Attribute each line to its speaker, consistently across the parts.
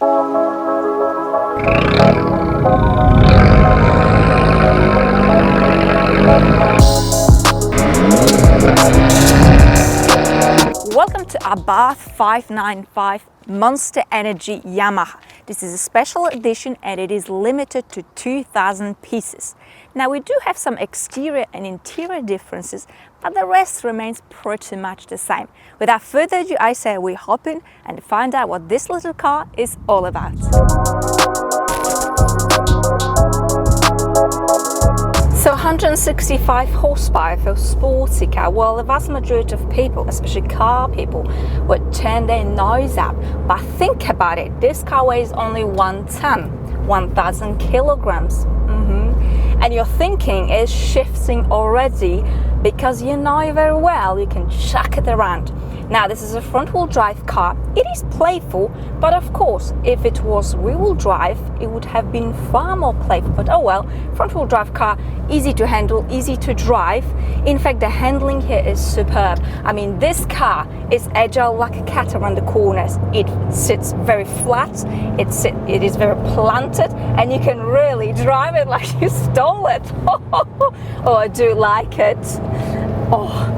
Speaker 1: Welcome to Abarth 595 Monster Energy Yamaha. This is a special edition and it is limited to 2,000 pieces. Now we do have some exterior and interior differences, but the rest remains pretty much the same. Without further ado, I say we hop in and find out what this little car is all about. So 165 horsepower for a sporty car. Well, the vast majority of people, especially car people, would turn their nose up. But think about it, this car weighs only 1 ton, 1,000 kilograms. And your thinking is shifting already because you know very well you can chuck it around. Now, this is a front-wheel drive car. It is playful, but of course, if it was rear-wheel drive, it would have been far more playful. But oh well, front-wheel drive car, easy to handle, easy to drive. In fact, the handling here is superb. I mean, this car is agile like a cat around the corners. It sits very flat, it is very planted, and you can really drive it like you stole it. Oh, I do like it. Oh.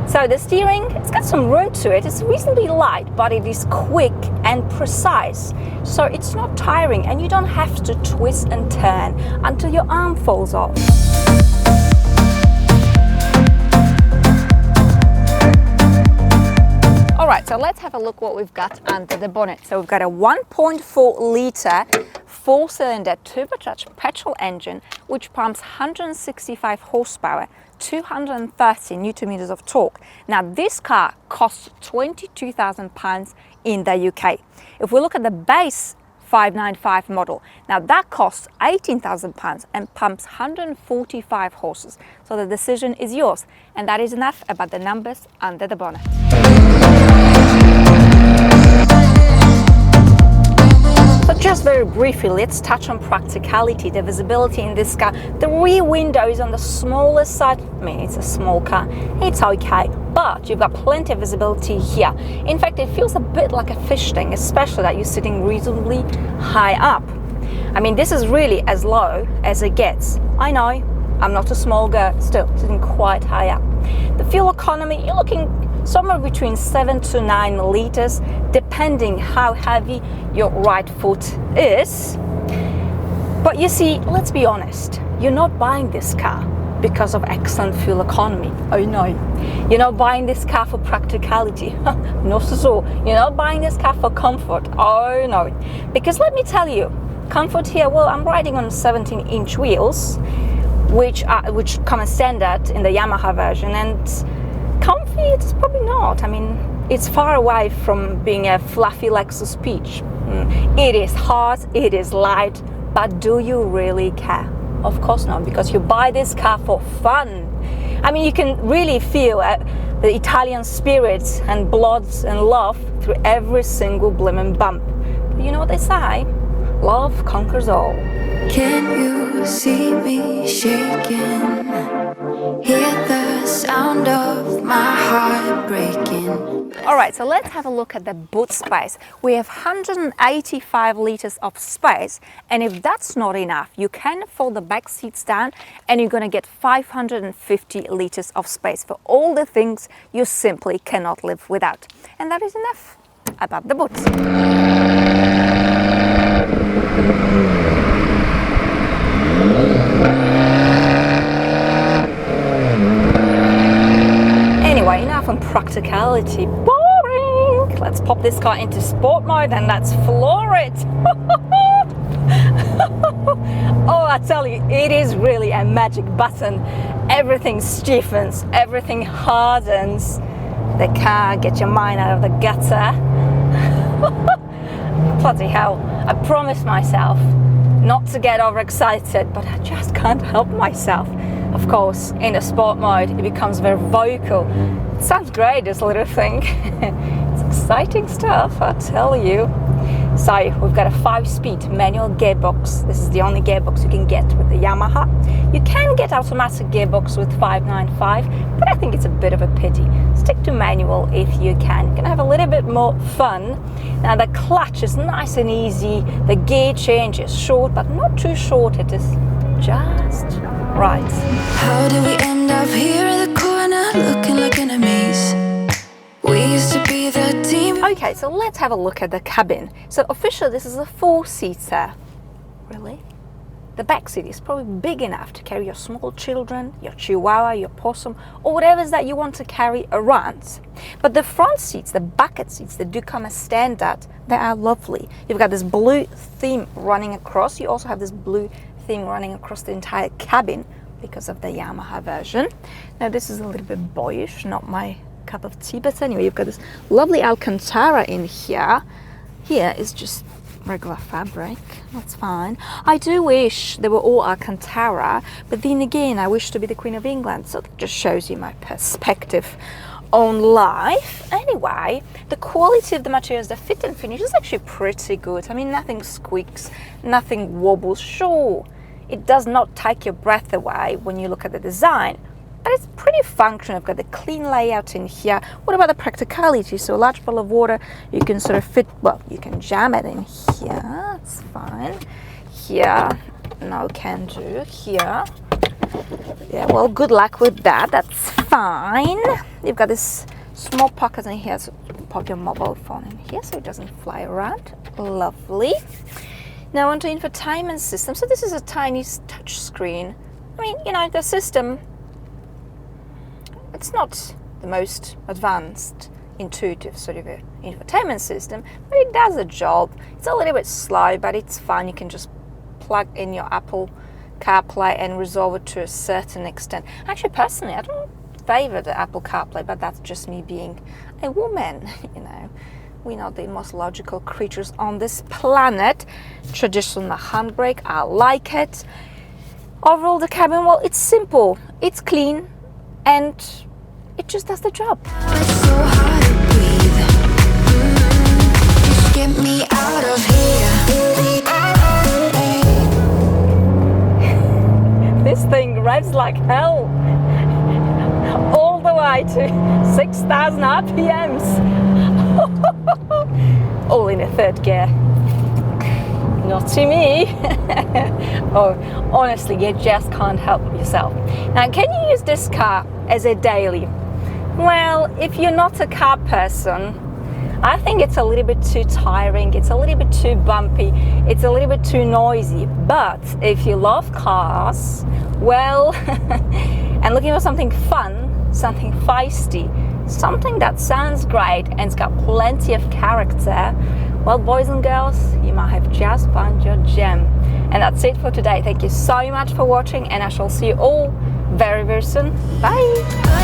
Speaker 1: So the steering, it's got some room to it. It's reasonably light, but it is quick and precise. So it's not tiring and you don't have to twist and turn until your arm falls off. Alright, so let's have a look what we've got under the bonnet. So we've got a 1.4 litre 4-cylinder turbocharged petrol engine which pumps 165 horsepower, 230 newton meters of torque. Now this car costs £22,000 in the UK. If we look at the base 595 model, now that costs £18,000 and pumps 145 horses. So the decision is yours, and that is enough about the numbers under the bonnet. So just very briefly, let's touch on practicality, the visibility in this car. The rear window is on the smallest side. I mean, it's a small car, it's okay, but you've got plenty of visibility here. In fact, it feels a bit like a fish tank, especially that you're sitting reasonably high up. I mean, this is really as low as it gets. I know, I'm not a small girl, still sitting quite high up. The fuel economy, you're looking somewhere between 7 to 9 liters, depending how heavy your right foot is. But you see, let's be honest, you're not buying this car because of excellent fuel economy. Oh no, you're not buying this car for practicality. Not at all. You're not buying this car for comfort. Oh no, because let me tell you, comfort here, well, I'm riding on 17-inch wheels, which come as standard in the Yamaha version, and comfy, it's probably not. I mean, it's far away from being a fluffy Lexus Peach. It is hard, it is light, but do you really care? Of course not, because you buy this car for fun. I mean, you can really feel the Italian spirit and blood and love through every single blimmin' bump. But you know what they say? Love conquers all.
Speaker 2: Can you see me shaking? Hear the sound of my heart breaking.
Speaker 1: Alright, so let's have a look at the boot space. We have 185 liters of space, and if that's not enough, you can fold the back seats down and you're going to get 550 liters of space for all the things you simply cannot live without. And that is enough about the boots. Anyway, enough on practicality. Boring! Let's pop this car into sport mode and let's floor it. Oh, I tell you, it is really a magic button. Everything stiffens, everything hardens. The car, get your mind out of the gutter. Bloody hell, I promised myself not to get overexcited, but I just can't help myself. Of course, in the sport mode, it becomes very vocal. It sounds great, this little thing. It's exciting stuff, I tell you. So we've got a 5-speed manual gearbox. This is the only gearbox you can get with the Yamaha. You can get automatic gearbox with 595, but I think it's a bit of a pity. Stick to manual if you can. You can have a little bit more fun. Now the clutch is nice and easy. The gear change is short, but not too short. It is just right.
Speaker 2: How did we end up here in the corner, looking like enemies? We used to be the team.
Speaker 1: Okay, so let's have a look at the cabin. So officially this is a 4-seater. Really? The back seat is probably big enough to carry your small children, your chihuahua, your possum, or whatever it is that you want to carry around. But the front seats, the bucket seats, they do come as standard. They are lovely. You've got this blue theme running across. You also have this blue theme running across the entire cabin because of the Yamaha version. Now this is a little bit boyish, not my cup of tea, but anyway, you've got this lovely Alcantara in here. Here is just regular fabric. That's fine. I do wish they were all Alcantara, but then again, I wish to be the Queen of England, so that just shows you my perspective on life. Anyway, the quality of the materials, the fit and finish is actually pretty good. I mean, nothing squeaks, nothing wobbles. Sure, it does not take your breath away when you look at the design, but it's pretty functional. I've got the clean layout in here. What about the practicality? So a large bottle of water, you can sort of fit, well, you can jam it in here. That's fine. Here, no can do. Here, yeah, well, good luck with that. That's fine. You've got this small pocket in here, so you can pop your mobile phone in here so it doesn't fly around. Lovely. Now onto infotainment system. So this is a tiny touch screen. I mean, you know, the system, it's not the most advanced, intuitive sort of infotainment system, but it does the job. It's a little bit slow, but it's fine. You can just plug in your Apple CarPlay and resolve it to a certain extent. Actually, personally, I don't favor the Apple CarPlay, but that's just me being a woman, you know. We're not the most logical creatures on this planet. Traditional handbrake, I like it. Overall, the cabin, well, it's simple, it's clean, and it just does the job.
Speaker 2: It's so hard to breathe. Just get me out of here.
Speaker 1: This thing revs like hell. All the way to 6,000 RPMs. All in a third gear. Not to me. Oh, honestly, you just can't help yourself. Now, can you use this car as a daily? Well, if you're not a car person, I think it's a little bit too tiring, it's a little bit too bumpy, it's a little bit too noisy. But if you love cars, well, and looking for something fun, something feisty, something that sounds great and it's got plenty of character, well, boys and girls, you might have just found your gem. And that's it for today. Thank you so much for watching, and I shall see you all very, very soon. Bye!